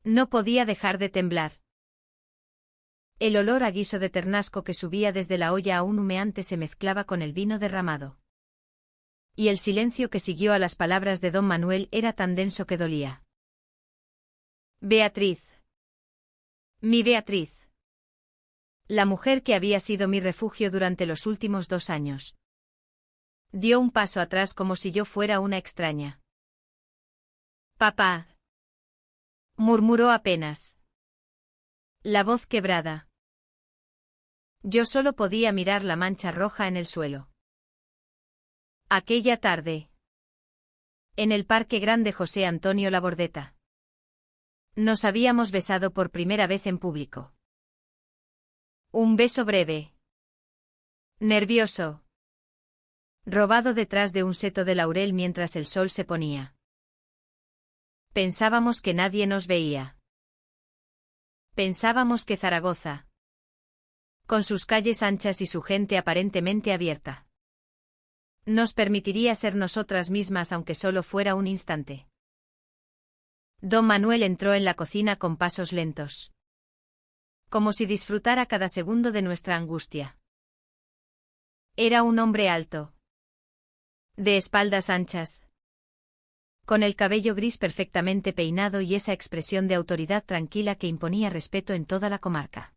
No podía dejar de temblar. El olor a guiso de ternasco que subía desde la olla aún humeante se mezclaba con el vino derramado. Y el silencio que siguió a las palabras de don Manuel era tan denso que dolía. Beatriz. Mi Beatriz. La mujer que había sido mi refugio durante los últimos 2 años. Dio un paso atrás como si yo fuera una extraña. Papá. Murmuró apenas. La voz quebrada. Yo solo podía mirar la mancha roja en el suelo. Aquella tarde. En el Parque Grande José Antonio Labordeta. Nos habíamos besado por primera vez en público. Un beso breve. Nervioso. Robado detrás de un seto de laurel mientras el sol se ponía. Pensábamos que nadie nos veía. Pensábamos que Zaragoza, con sus calles anchas y su gente aparentemente abierta, nos permitiría ser nosotras mismas aunque solo fuera un instante. Don Manuel entró en la cocina con pasos lentos. Como si disfrutara cada segundo de nuestra angustia. Era un hombre alto. De espaldas anchas. Con el cabello gris perfectamente peinado y esa expresión de autoridad tranquila que imponía respeto en toda la comarca.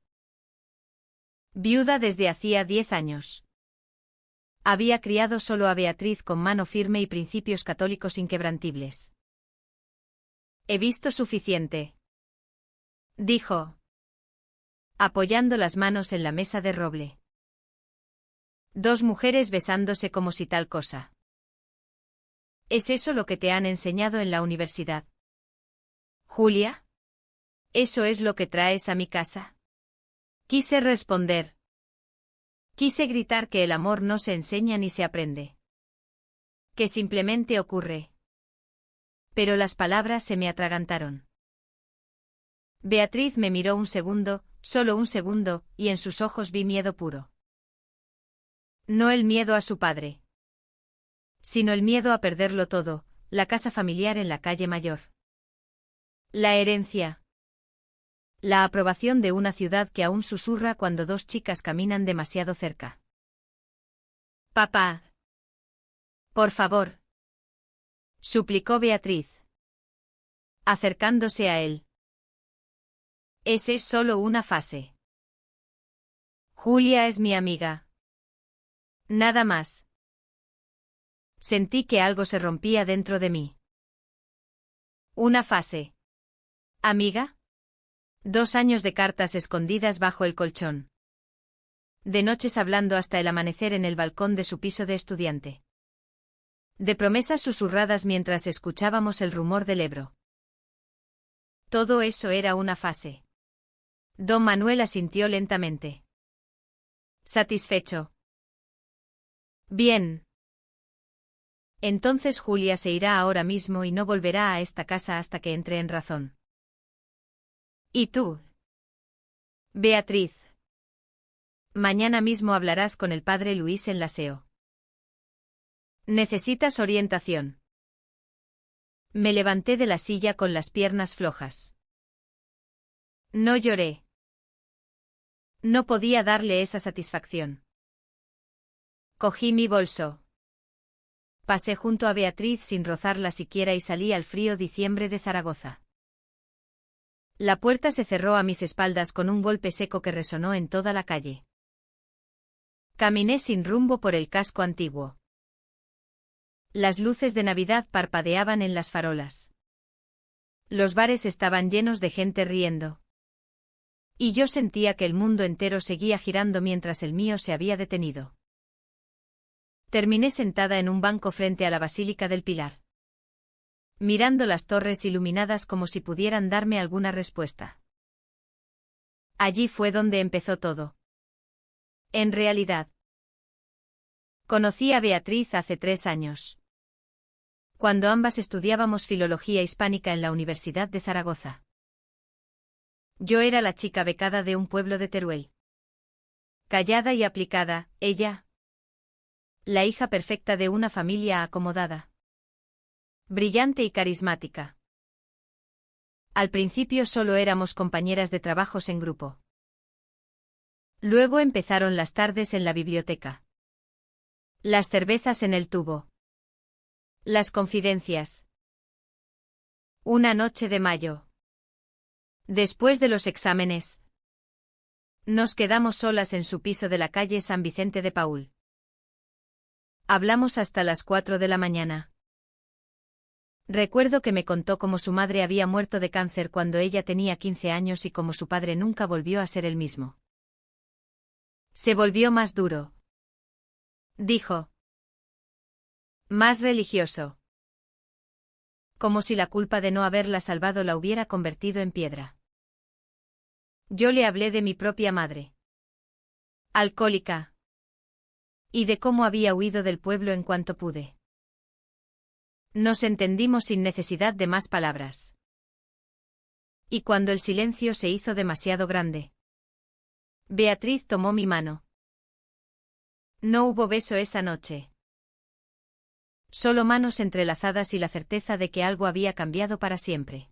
Viuda desde hacía 10 años. Había criado solo a Beatriz con mano firme y principios católicos inquebrantibles. He visto suficiente, dijo, apoyando las manos en la mesa de roble. 2 mujeres besándose como si tal cosa. ¿Es eso lo que te han enseñado en la universidad? Julia, ¿eso es lo que traes a mi casa? Quise responder. Quise gritar que el amor no se enseña ni se aprende. Que simplemente ocurre. Pero las palabras se me atragantaron. Beatriz me miró un segundo, solo un segundo, y en sus ojos vi miedo puro. No el miedo a su padre, sino el miedo a perderlo todo, la casa familiar en la calle Mayor. La herencia. La aprobación de una ciudad que aún susurra cuando 2 chicas caminan demasiado cerca. Papá. Por favor. Suplicó Beatriz, acercándose a él. Ese es solo una fase. Julia es mi amiga. Nada más. Sentí que algo se rompía dentro de mí. Una fase. ¿Amiga? 2 años de cartas escondidas bajo el colchón. De noches hablando hasta el amanecer en el balcón de su piso de estudiante. De promesas susurradas mientras escuchábamos el rumor del Ebro. Todo eso era una fase. Don Manuel asintió lentamente. Satisfecho. Bien. Entonces Julia se irá ahora mismo y no volverá a esta casa hasta que entre en razón. ¿Y tú? Beatriz. Mañana mismo hablarás con el padre Luis en la SEO. Necesitas orientación. Me levanté de la silla con las piernas flojas. No lloré. No podía darle esa satisfacción. Cogí mi bolso. Pasé junto a Beatriz sin rozarla siquiera y salí al frío diciembre de Zaragoza. La puerta se cerró a mis espaldas con un golpe seco que resonó en toda la calle. Caminé sin rumbo por el casco antiguo. Las luces de Navidad parpadeaban en las farolas. Los bares estaban llenos de gente riendo. Y yo sentía que el mundo entero seguía girando mientras el mío se había detenido. Terminé sentada en un banco frente a la Basílica del Pilar, mirando las torres iluminadas como si pudieran darme alguna respuesta. Allí fue donde empezó todo. En realidad, conocí a Beatriz hace 3 años. Cuando ambas estudiábamos filología hispánica en la Universidad de Zaragoza. Yo era la chica becada de un pueblo de Teruel. Callada y aplicada, ella. La hija perfecta de una familia acomodada. Brillante y carismática. Al principio solo éramos compañeras de trabajos en grupo. Luego empezaron las tardes en la biblioteca. Las cervezas en el tubo. Las confidencias. Una noche de mayo. Después de los exámenes, nos quedamos solas en su piso de la calle San Vicente de Paúl. Hablamos hasta las 4 de la mañana. Recuerdo que me contó cómo su madre había muerto de cáncer cuando ella tenía 15 años y cómo su padre nunca volvió a ser el mismo. Se volvió más duro. Dijo. Más religioso. Como si la culpa de no haberla salvado la hubiera convertido en piedra. Yo le hablé de mi propia madre. Alcohólica. Y de cómo había huido del pueblo en cuanto pude. Nos entendimos sin necesidad de más palabras. Y cuando el silencio se hizo demasiado grande, Beatriz tomó mi mano. No hubo beso esa noche. Solo manos entrelazadas y la certeza de que algo había cambiado para siempre.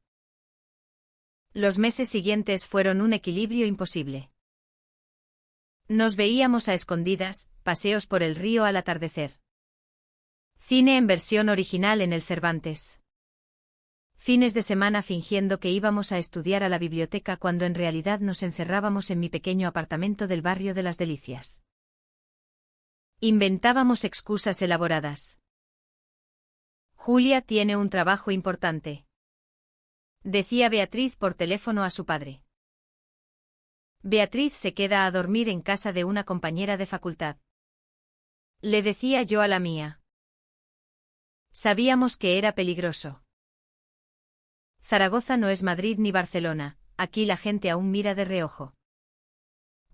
Los meses siguientes fueron un equilibrio imposible. Nos veíamos a escondidas, paseos por el río al atardecer. Cine en versión original en el Cervantes. Fines de semana fingiendo que íbamos a estudiar a la biblioteca cuando en realidad nos encerrábamos en mi pequeño apartamento del barrio de Las Delicias. Inventábamos excusas elaboradas. Julia tiene un trabajo importante, decía Beatriz por teléfono a su padre. Beatriz se queda a dormir en casa de una compañera de facultad. Le decía yo a la mía. Sabíamos que era peligroso. Zaragoza no es Madrid ni Barcelona, aquí la gente aún mira de reojo.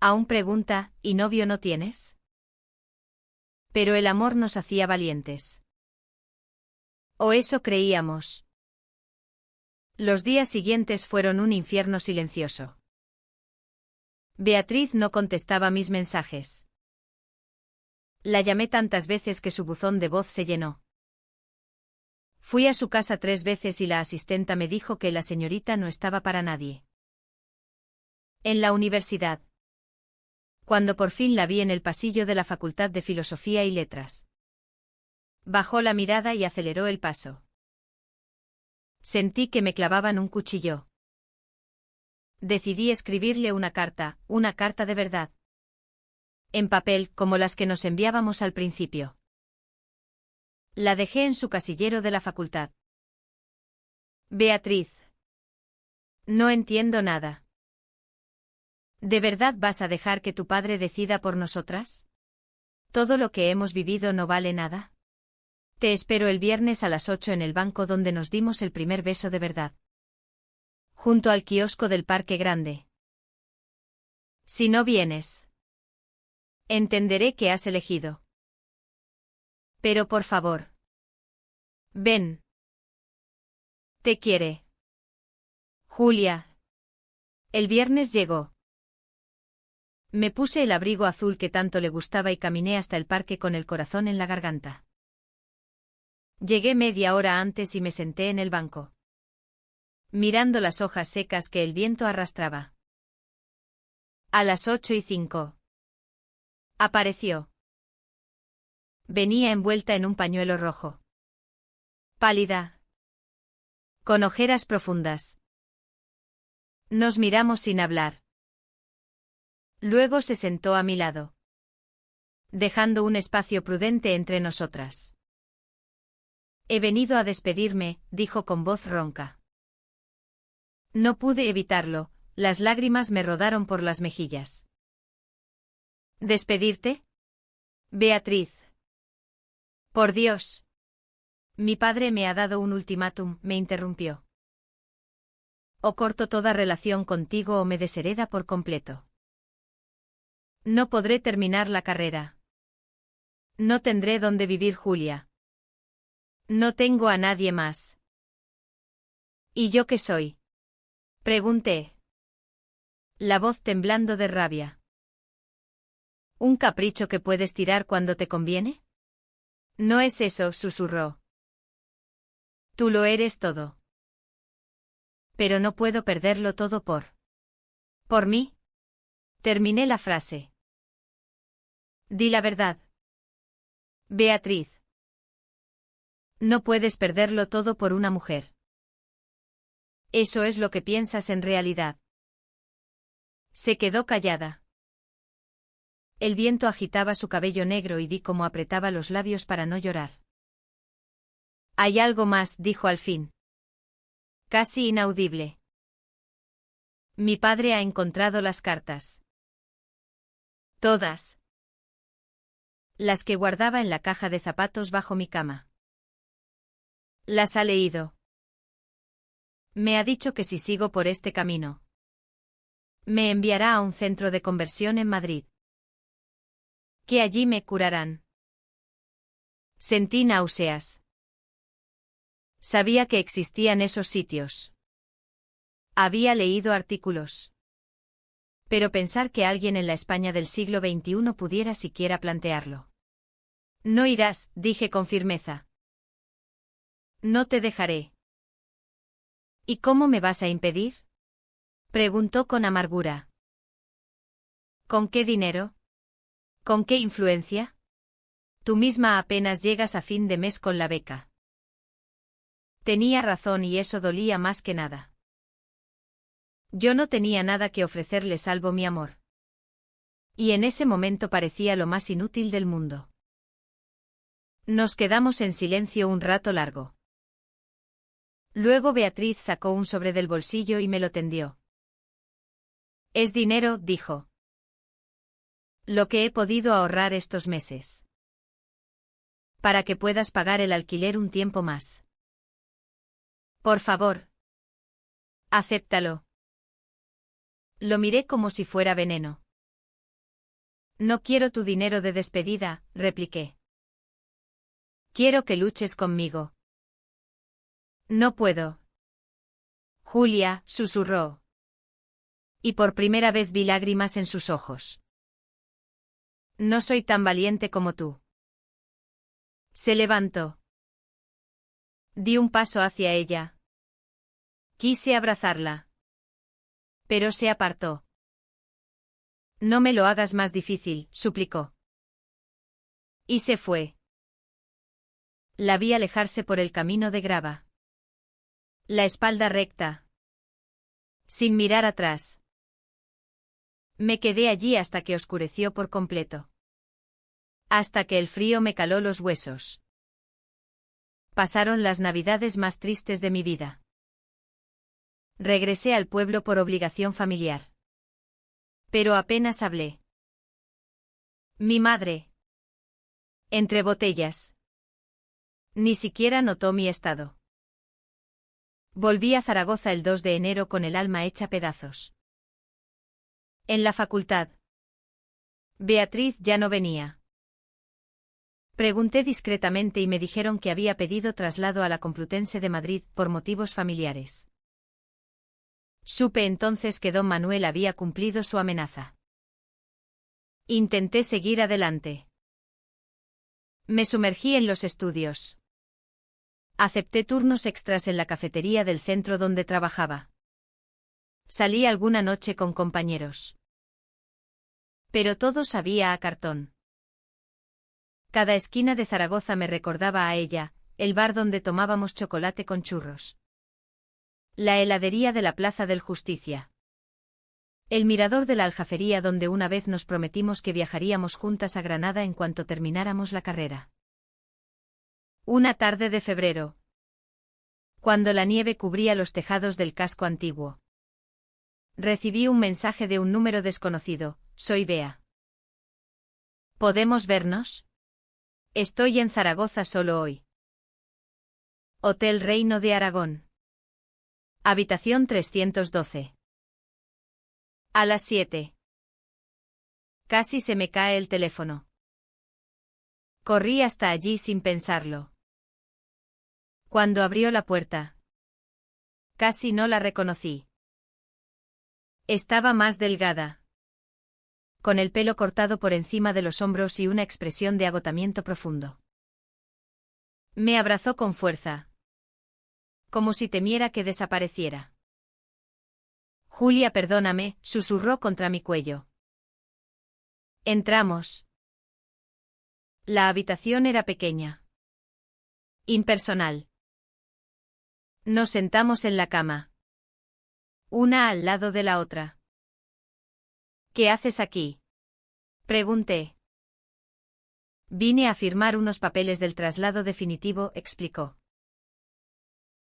Aún pregunta, ¿y novio no tienes? Pero el amor nos hacía valientes. O eso creíamos. Los días siguientes fueron un infierno silencioso. Beatriz no contestaba mis mensajes. La llamé tantas veces que su buzón de voz se llenó. Fui a su casa 3 veces y la asistenta me dijo que la señorita no estaba para nadie. En la universidad. Cuando por fin la vi en el pasillo de la Facultad de Filosofía y Letras. Bajó la mirada y aceleró el paso. Sentí que me clavaban un cuchillo. Decidí escribirle una carta de verdad. En papel, como las que nos enviábamos al principio. La dejé en su casillero de la facultad. Beatriz. No entiendo nada. ¿De verdad vas a dejar que tu padre decida por nosotras? ¿Todo lo que hemos vivido no vale nada? Te espero el viernes a las 8 en el banco donde nos dimos el primer beso de verdad. Junto al kiosco del Parque Grande. Si no vienes, entenderé que has elegido. Pero por favor. Ven. Te quiere. Julia. El viernes llegó. Me puse el abrigo azul que tanto le gustaba y caminé hasta el parque con el corazón en la garganta. Llegué media hora antes y me senté en el banco, mirando las hojas secas que el viento arrastraba. A las 8:05. Apareció. Venía envuelta en un pañuelo rojo. Pálida. Con ojeras profundas. Nos miramos sin hablar. Luego se sentó a mi lado, dejando un espacio prudente entre nosotras. He venido a despedirme, dijo con voz ronca. No pude evitarlo, las lágrimas me rodaron por las mejillas. ¿Despedirte? Beatriz. Por Dios. Mi padre me ha dado un ultimátum, me interrumpió. O corto toda relación contigo o me deshereda por completo. No podré terminar la carrera. No tendré dónde vivir, Julia. No tengo a nadie más. ¿Y yo qué soy? Pregunté, la voz temblando de rabia. ¿Un capricho que puedes tirar cuando te conviene? No es eso, susurró. Tú lo eres todo. Pero no puedo perderlo todo por mí. Terminé la frase. Di la verdad. Beatriz. No puedes perderlo todo por una mujer. Eso es lo que piensas en realidad. Se quedó callada. El viento agitaba su cabello negro y vi cómo apretaba los labios para no llorar. Hay algo más, dijo al fin. Casi inaudible. Mi padre ha encontrado las cartas. Todas. Las que guardaba en la caja de zapatos bajo mi cama. Las ha leído. Me ha dicho que si sigo por este camino, me enviará a un centro de conversión en Madrid. Que allí me curarán. Sentí náuseas. Sabía que existían esos sitios. Había leído artículos. Pero pensar que alguien en la España del siglo XXI pudiera siquiera plantearlo. No irás, dije con firmeza. No te dejaré. ¿Y cómo me vas a impedir? Preguntó con amargura. ¿Con qué dinero? ¿Con qué influencia? Tú misma apenas llegas a fin de mes con la beca. Tenía razón y eso dolía más que nada. Yo no tenía nada que ofrecerle salvo mi amor. Y en ese momento parecía lo más inútil del mundo. Nos quedamos en silencio un rato largo. Luego Beatriz sacó un sobre del bolsillo y me lo tendió. Es dinero, dijo. Lo que he podido ahorrar estos meses. Para que puedas pagar el alquiler un tiempo más. Por favor. Acéptalo. Lo miré como si fuera veneno. No quiero tu dinero de despedida, repliqué. Quiero que luches conmigo. No puedo. Julia, susurró. Y por primera vez vi lágrimas en sus ojos. No soy tan valiente como tú. Se levantó. Di un paso hacia ella. Quise abrazarla. Pero se apartó. No me lo hagas más difícil, suplicó. Y se fue. La vi alejarse por el camino de grava. La espalda recta. Sin mirar atrás. Me quedé allí hasta que oscureció por completo. Hasta que el frío me caló los huesos. Pasaron las navidades más tristes de mi vida. Regresé al pueblo por obligación familiar. Pero apenas hablé. Mi madre. Entre botellas. Ni siquiera notó mi estado. Volví a Zaragoza el 2 de enero con el alma hecha pedazos. En la facultad. Beatriz ya no venía. Pregunté discretamente y me dijeron que había pedido traslado a la Complutense de Madrid por motivos familiares. Supe entonces que don Manuel había cumplido su amenaza. Intenté seguir adelante. Me sumergí en los estudios. Acepté turnos extras en la cafetería del centro donde trabajaba. Salí alguna noche con compañeros. Pero todo sabía a cartón. Cada esquina de Zaragoza me recordaba a ella, el bar donde tomábamos chocolate con churros. La heladería de la Plaza del Justicia. El mirador de la Aljafería donde una vez nos prometimos que viajaríamos juntas a Granada en cuanto termináramos la carrera. Una tarde de febrero. Cuando la nieve cubría los tejados del casco antiguo. Recibí un mensaje de un número desconocido. Soy Bea. ¿Podemos vernos? Estoy en Zaragoza solo hoy. Hotel Reino de Aragón. Habitación 312. A las 7. Casi se me cae el teléfono. Corrí hasta allí sin pensarlo. Cuando abrió la puerta, casi no la reconocí. Estaba más delgada, con el pelo cortado por encima de los hombros y una expresión de agotamiento profundo. Me abrazó con fuerza, como si temiera que desapareciera. Julia, perdóname, susurró contra mi cuello. Entramos. La habitación era pequeña. Impersonal. Nos sentamos en la cama. Una al lado de la otra. ¿Qué haces aquí? Pregunté. Vine a firmar unos papeles del traslado definitivo, explicó.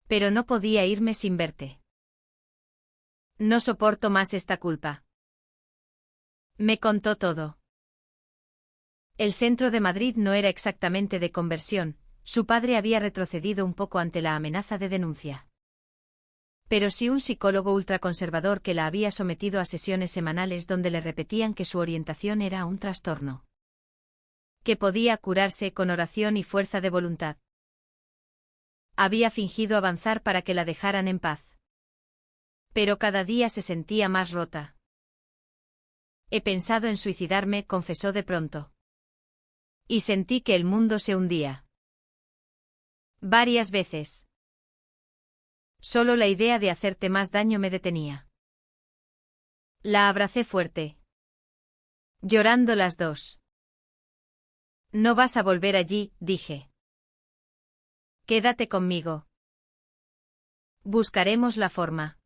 Pero no podía irme sin verte. No soporto más esta culpa. Me contó todo. El centro de Madrid no era exactamente de conversión, su padre había retrocedido un poco ante la amenaza de denuncia. Pero sí un psicólogo ultraconservador que la había sometido a sesiones semanales donde le repetían que su orientación era un trastorno. Que podía curarse con oración y fuerza de voluntad. Había fingido avanzar para que la dejaran en paz. Pero cada día se sentía más rota. He pensado en suicidarme, confesó de pronto. Y sentí que el mundo se hundía. Varias veces. Solo la idea de hacerte más daño me detenía. La abracé fuerte. Llorando las dos. No vas a volver allí, dije. Quédate conmigo. Buscaremos la forma.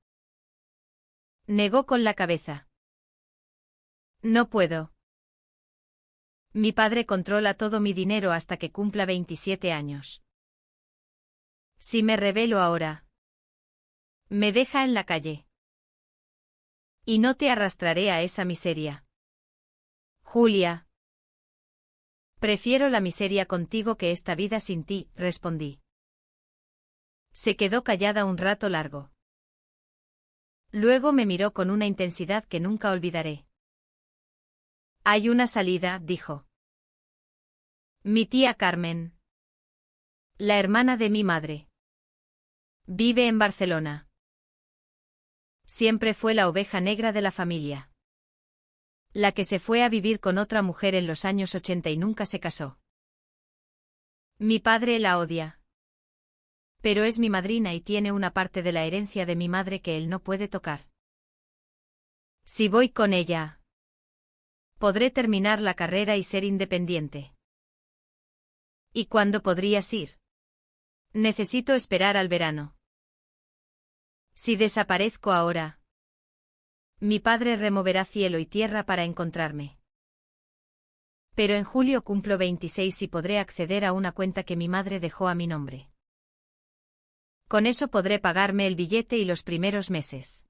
Negó con la cabeza. No puedo. Mi padre controla todo mi dinero hasta que cumpla 27 años. Si me rebelo ahora, me deja en la calle. Y no te arrastraré a esa miseria. Julia. Prefiero la miseria contigo que esta vida sin ti, respondí. Se quedó callada un rato largo. Luego me miró con una intensidad que nunca olvidaré. Hay una salida, dijo. Mi tía Carmen. La hermana de mi madre. Vive en Barcelona. Siempre fue la oveja negra de la familia. La que se fue a vivir con otra mujer en los años 80 y nunca se casó. Mi padre la odia. Pero es mi madrina y tiene una parte de la herencia de mi madre que él no puede tocar. Si voy con ella, podré terminar la carrera y ser independiente. ¿Y cuándo podrías ir? Necesito esperar al verano. Si desaparezco ahora, mi padre removerá cielo y tierra para encontrarme. Pero en julio cumplo 26 y podré acceder a una cuenta que mi madre dejó a mi nombre. Con eso podré pagarme el billete y los primeros meses.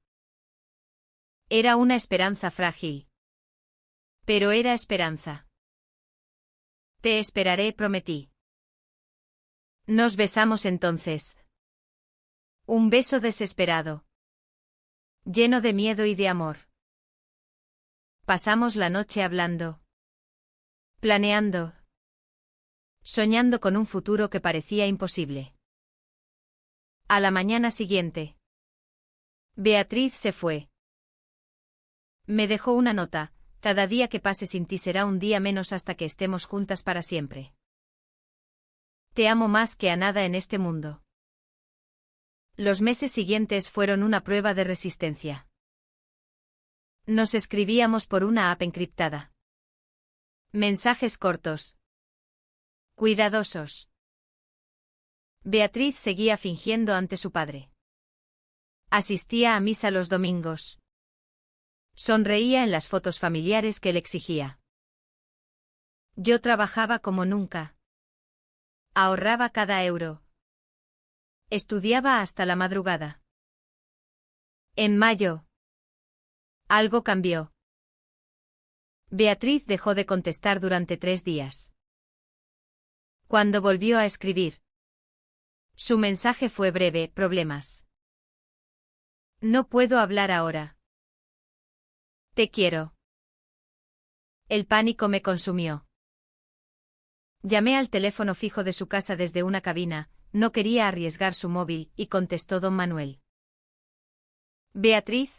Era una esperanza frágil. Pero era esperanza. Te esperaré, prometí. Nos besamos entonces. Un beso desesperado. Lleno de miedo y de amor. Pasamos la noche hablando. Planeando. Soñando con un futuro que parecía imposible. A la mañana siguiente. Beatriz se fue. Me dejó una nota: cada día que pase sin ti será un día menos hasta que estemos juntas para siempre. Te amo más que a nada en este mundo. Los meses siguientes fueron una prueba de resistencia. Nos escribíamos por una app encriptada. Mensajes cortos. Cuidadosos. Beatriz seguía fingiendo ante su padre. Asistía a misa los domingos. Sonreía en las fotos familiares que él exigía. Yo trabajaba como nunca. Ahorraba cada euro. Estudiaba hasta la madrugada. En mayo, algo cambió. Beatriz dejó de contestar durante 3 días. Cuando volvió a escribir, su mensaje fue breve: problemas. No puedo hablar ahora. Te quiero. El pánico me consumió. Llamé al teléfono fijo de su casa desde una cabina, no quería arriesgar su móvil, y contestó don Manuel. ¿Beatriz?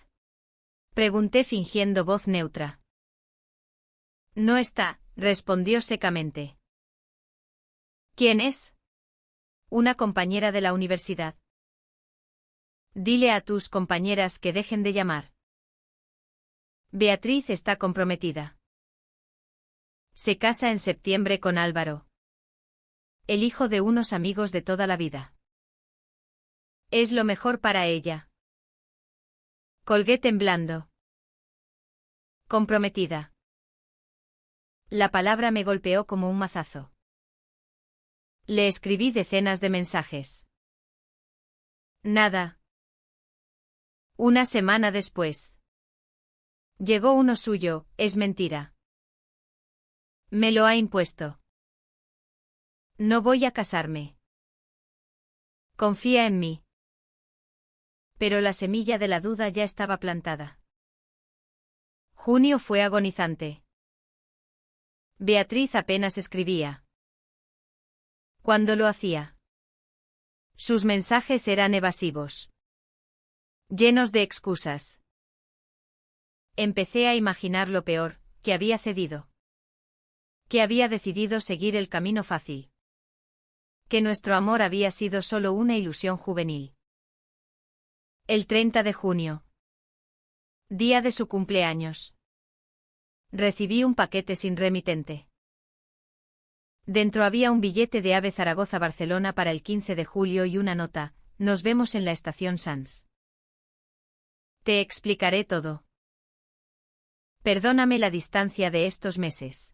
Pregunté fingiendo voz neutra. No está, respondió secamente. ¿Quién es? Una compañera de la universidad. Dile a tus compañeras que dejen de llamar. Beatriz está comprometida. Se casa en septiembre con Álvaro, el hijo de unos amigos de toda la vida. Es lo mejor para ella. Colgué temblando. Comprometida. La palabra me golpeó como un mazazo. Le escribí decenas de mensajes. Nada. Una semana después. Llegó uno suyo, es mentira. Me lo ha impuesto. No voy a casarme. Confía en mí. Pero la semilla de la duda ya estaba plantada. Junio fue agonizante. Beatriz apenas escribía. Cuando lo hacía, sus mensajes eran evasivos, llenos de excusas. Empecé a imaginar lo peor, que había cedido. Que había decidido seguir el camino fácil. Que nuestro amor había sido solo una ilusión juvenil. El 30 de junio. Día de su cumpleaños. Recibí un paquete sin remitente. Dentro había un billete de AVE Zaragoza-Barcelona para el 15 de julio y una nota: nos vemos en la estación Sants. Te explicaré todo. Perdóname la distancia de estos meses.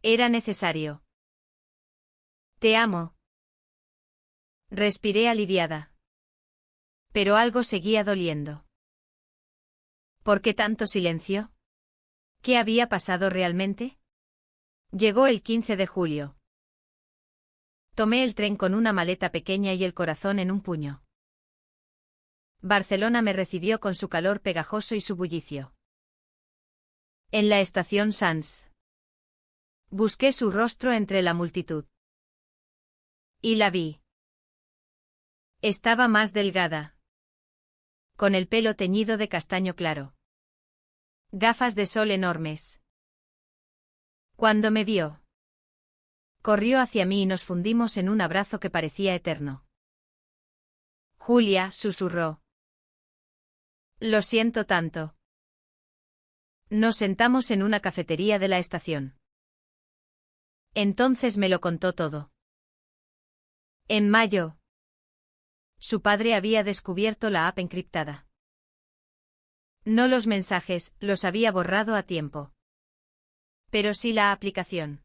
Era necesario. Te amo. Respiré aliviada. Pero algo seguía doliendo. ¿Por qué tanto silencio? ¿Qué había pasado realmente? Llegó el 15 de julio. Tomé el tren con una maleta pequeña y el corazón en un puño. Barcelona me recibió con su calor pegajoso y su bullicio. En la estación Sants. Busqué su rostro entre la multitud. Y la vi. Estaba más delgada. Con el pelo teñido de castaño claro. Gafas de sol enormes. Cuando me vio, corrió hacia mí y nos fundimos en un abrazo que parecía eterno. Julia, susurró. Lo siento tanto. Nos sentamos en una cafetería de la estación. Entonces me lo contó todo. En mayo, su padre había descubierto la app encriptada. No los mensajes, los había borrado a tiempo. Pero sí la aplicación.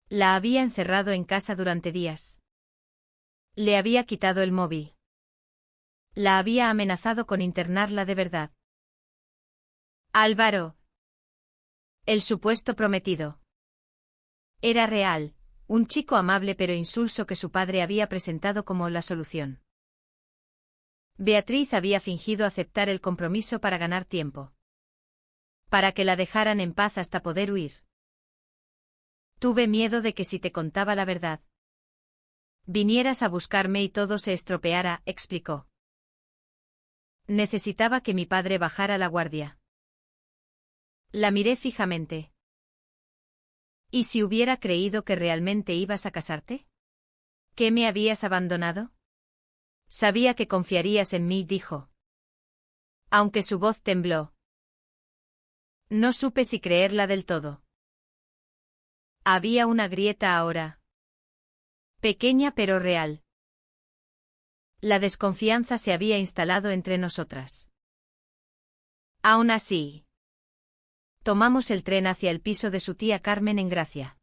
La había encerrado en casa durante días. Le había quitado el móvil. La había amenazado con internarla de verdad. Álvaro. El supuesto prometido. Era real, un chico amable pero insulso que su padre había presentado como la solución. Beatriz había fingido aceptar el compromiso para ganar tiempo. Para que la dejaran en paz hasta poder huir. Tuve miedo de que si te contaba la verdad, vinieras a buscarme y todo se estropeara, explicó. Necesitaba que mi padre bajara la guardia. La miré fijamente. ¿Y si hubiera creído que realmente ibas a casarte? ¿Que me habías abandonado? Sabía que confiarías en mí, dijo. Aunque su voz tembló. No supe si creerla del todo. Había una grieta ahora. Pequeña pero real. La desconfianza se había instalado entre nosotras. Aún así, tomamos el tren hacia el piso de su tía Carmen en Gracia.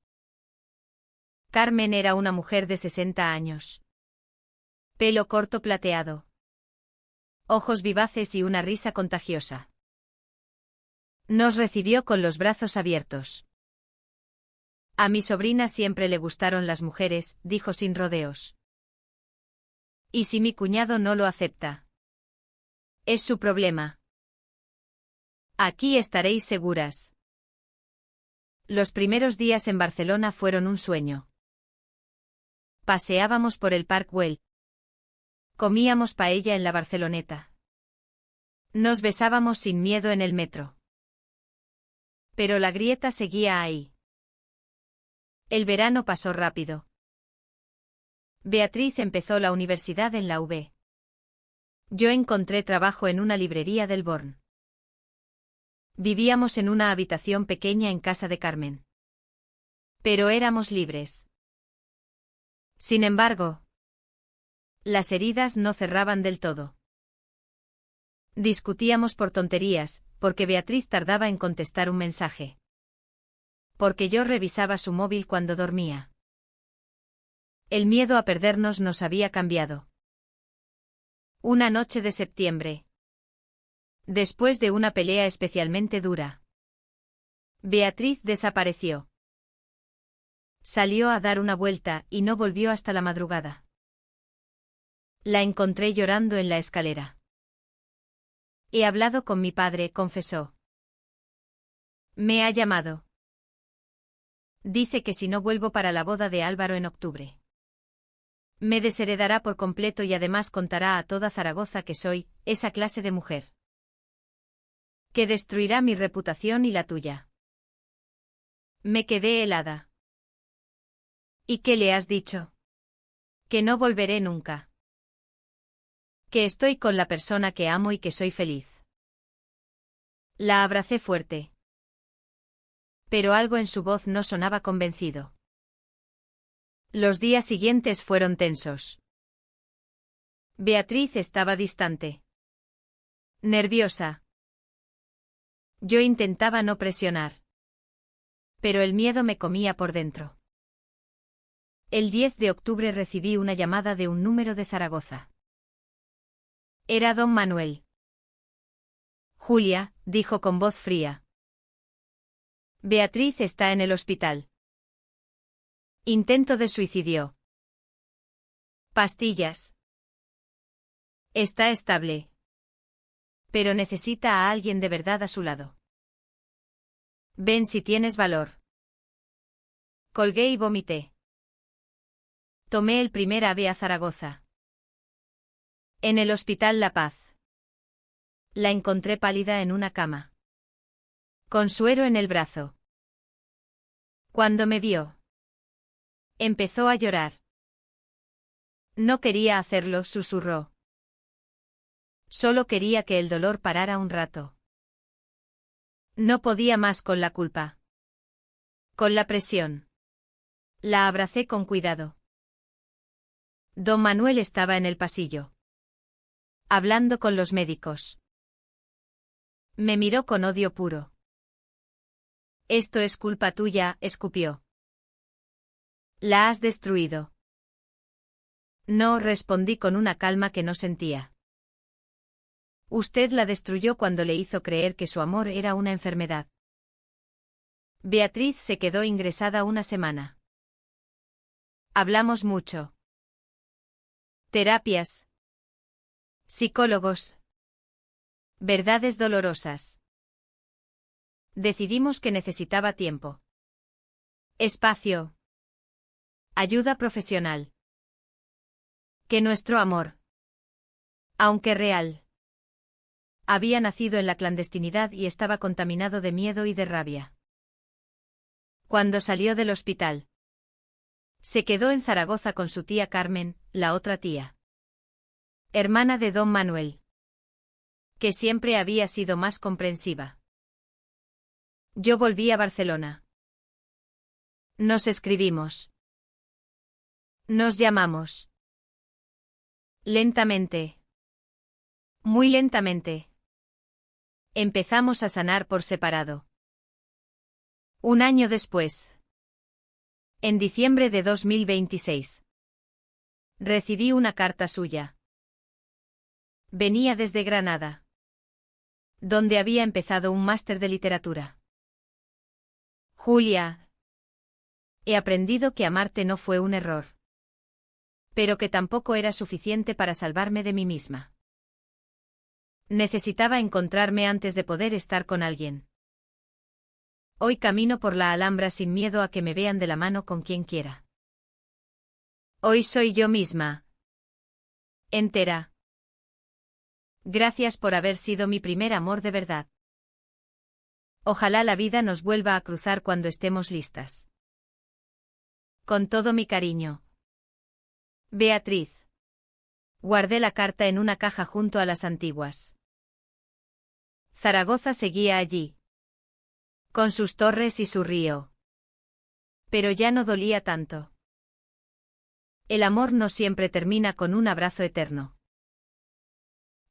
Carmen era una mujer de 60 años. Pelo corto plateado. Ojos vivaces y una risa contagiosa. Nos recibió con los brazos abiertos. A mi sobrina siempre le gustaron las mujeres, dijo sin rodeos. ¿Y si mi cuñado no lo acepta? Es su problema. Aquí estaréis seguras. Los primeros días en Barcelona fueron un sueño. Paseábamos por el Parc Güell. Comíamos paella en la Barceloneta. Nos besábamos sin miedo en el metro. Pero la grieta seguía ahí. El verano pasó rápido. Beatriz empezó la universidad en la UB. Yo encontré trabajo en una librería del Born. Vivíamos en una habitación pequeña en casa de Carmen. Pero éramos libres. Sin embargo, las heridas no cerraban del todo. Discutíamos por tonterías, porque Beatriz tardaba en contestar un mensaje. Porque yo revisaba su móvil cuando dormía. El miedo a perdernos nos había cambiado. Una noche de septiembre. Después de una pelea especialmente dura. Beatriz desapareció. Salió a dar una vuelta y no volvió hasta la madrugada. La encontré llorando en la escalera. He hablado con mi padre, confesó. Me ha llamado. Dice que si no vuelvo para la boda de Álvaro en octubre, me desheredará por completo y además contará a toda Zaragoza que soy esa clase de mujer. Que destruirá mi reputación y la tuya. Me quedé helada. ¿Y qué le has dicho? Que no volveré nunca. Que estoy con la persona que amo y que soy feliz. La abracé fuerte. Pero algo en su voz no sonaba convencido. Los días siguientes fueron tensos. Beatriz estaba distante. Nerviosa. Yo intentaba no presionar. Pero el miedo me comía por dentro. El 10 de octubre recibí una llamada de un número de Zaragoza. Era don Manuel. Julia, dijo con voz fría. Beatriz está en el hospital. Intento de suicidio. Pastillas. Está estable. Pero necesita a alguien de verdad a su lado. Ven si tienes valor. Colgué y vomité. Tomé el primer AVE a Zaragoza. En el Hospital La Paz. La encontré pálida en una cama. Con suero en el brazo. Cuando me vio, empezó a llorar. No quería hacerlo, susurró. Solo quería que el dolor parara un rato. No podía más con la culpa. Con la presión. La abracé con cuidado. Don Manuel estaba en el pasillo. Hablando con los médicos. Me miró con odio puro. Esto es culpa tuya, escupió. La has destruido. No, respondí con una calma que no sentía. Usted la destruyó cuando le hizo creer que su amor era una enfermedad. Beatriz se quedó ingresada una semana. Hablamos mucho. Terapias. Psicólogos. Verdades dolorosas. Decidimos que necesitaba tiempo. Espacio. Ayuda profesional. Que nuestro amor, aunque real, había nacido en la clandestinidad y estaba contaminado de miedo y de rabia. Cuando salió del hospital, se quedó en Zaragoza con su tía Carmen, la otra tía, hermana de don Manuel, que siempre había sido más comprensiva. Yo volví a Barcelona. Nos escribimos. Nos llamamos. Lentamente. Muy lentamente. Empezamos a sanar por separado. Un año después. En diciembre de 2026. Recibí una carta suya. Venía desde Granada, donde había empezado un máster de literatura. Julia. He aprendido que amarte no fue un error. Pero que tampoco era suficiente para salvarme de mí misma. Necesitaba encontrarme antes de poder estar con alguien. Hoy camino por la Alhambra sin miedo a que me vean de la mano con quien quiera. Hoy soy yo misma. Entera. Gracias por haber sido mi primer amor de verdad. Ojalá la vida nos vuelva a cruzar cuando estemos listas. Con todo mi cariño. Beatriz. Guardé la carta en una caja junto a las antiguas. Zaragoza seguía allí, Con sus torres y su río. Pero ya no dolía tanto. El amor no siempre termina con un abrazo eterno.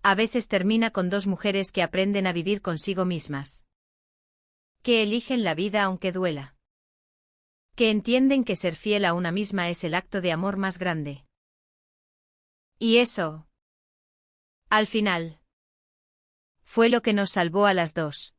A veces termina con dos mujeres que aprenden a vivir consigo mismas. Que eligen la vida aunque duela. Que entienden que ser fiel a una misma es el acto de amor más grande. Y eso, al final, fue lo que nos salvó a las dos.